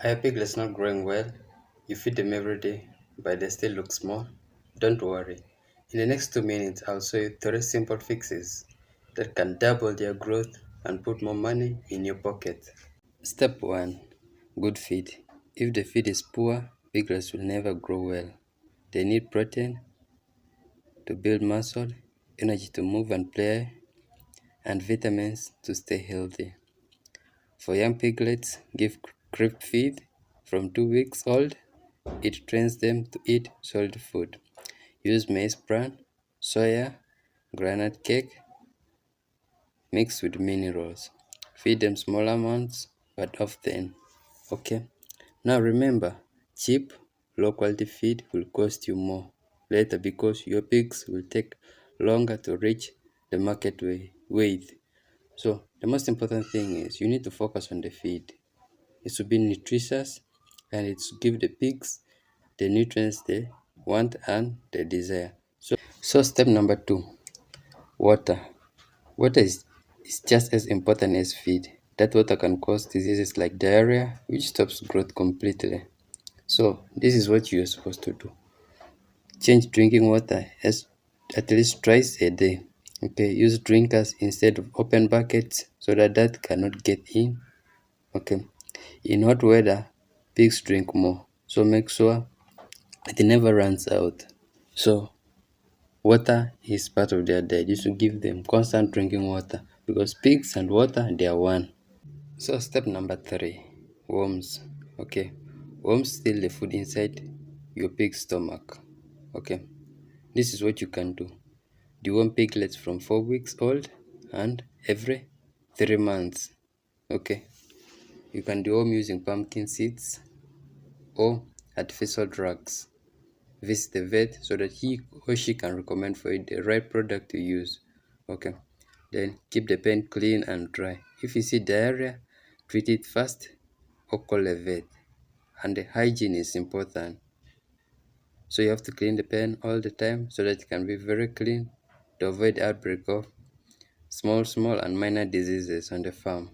Are your piglets not growing well? You feed them every day, but they still look small? Don't worry. In the next 2 minutes, I'll show you 3 simple fixes that can double their growth and put more money in your pocket. Step 1. Good feed. If the feed is poor, piglets will never grow well. They need protein to build muscle, energy to move and play, and vitamins to stay healthy. For young piglets, give crib feed from 2 weeks old. It trains them to eat solid food. Use maize bran, soya, granite cake mixed with minerals. Feed them small amounts but often. Okay. Now remember, cheap, low quality feed will cost you more later because your pigs will take longer to reach the market weight. So the most important thing is you need to focus on the feed. It should be nutritious and it should give the pigs the nutrients they want and they desire. So step number 2, water. Water is just as important as feed. That water can cause diseases like diarrhea, which stops growth completely. So this is what you're supposed to do. Change drinking water as at least twice a day. Okay, use drinkers instead of open buckets so that cannot get in. Okay. In hot weather, pigs drink more, so make sure it never runs out. So water is part of their diet. You should give them constant drinking water because pigs and water they are one. So step number 3, worms. Okay, worms steal the food inside your pig's stomach. Okay, this is what you can do. Deworm piglets from 4 weeks old and every 3 months. Okay, you can deworm using pumpkin seeds or artificial drugs. Visit the vet so that he or she can recommend for you the right product to use. Okay, then keep the pen clean and dry. If you see diarrhea, treat it fast or call a vet. And the hygiene is important, so you have to clean the pen all the time so that it can be very clean to avoid outbreak of small and minor diseases on the farm.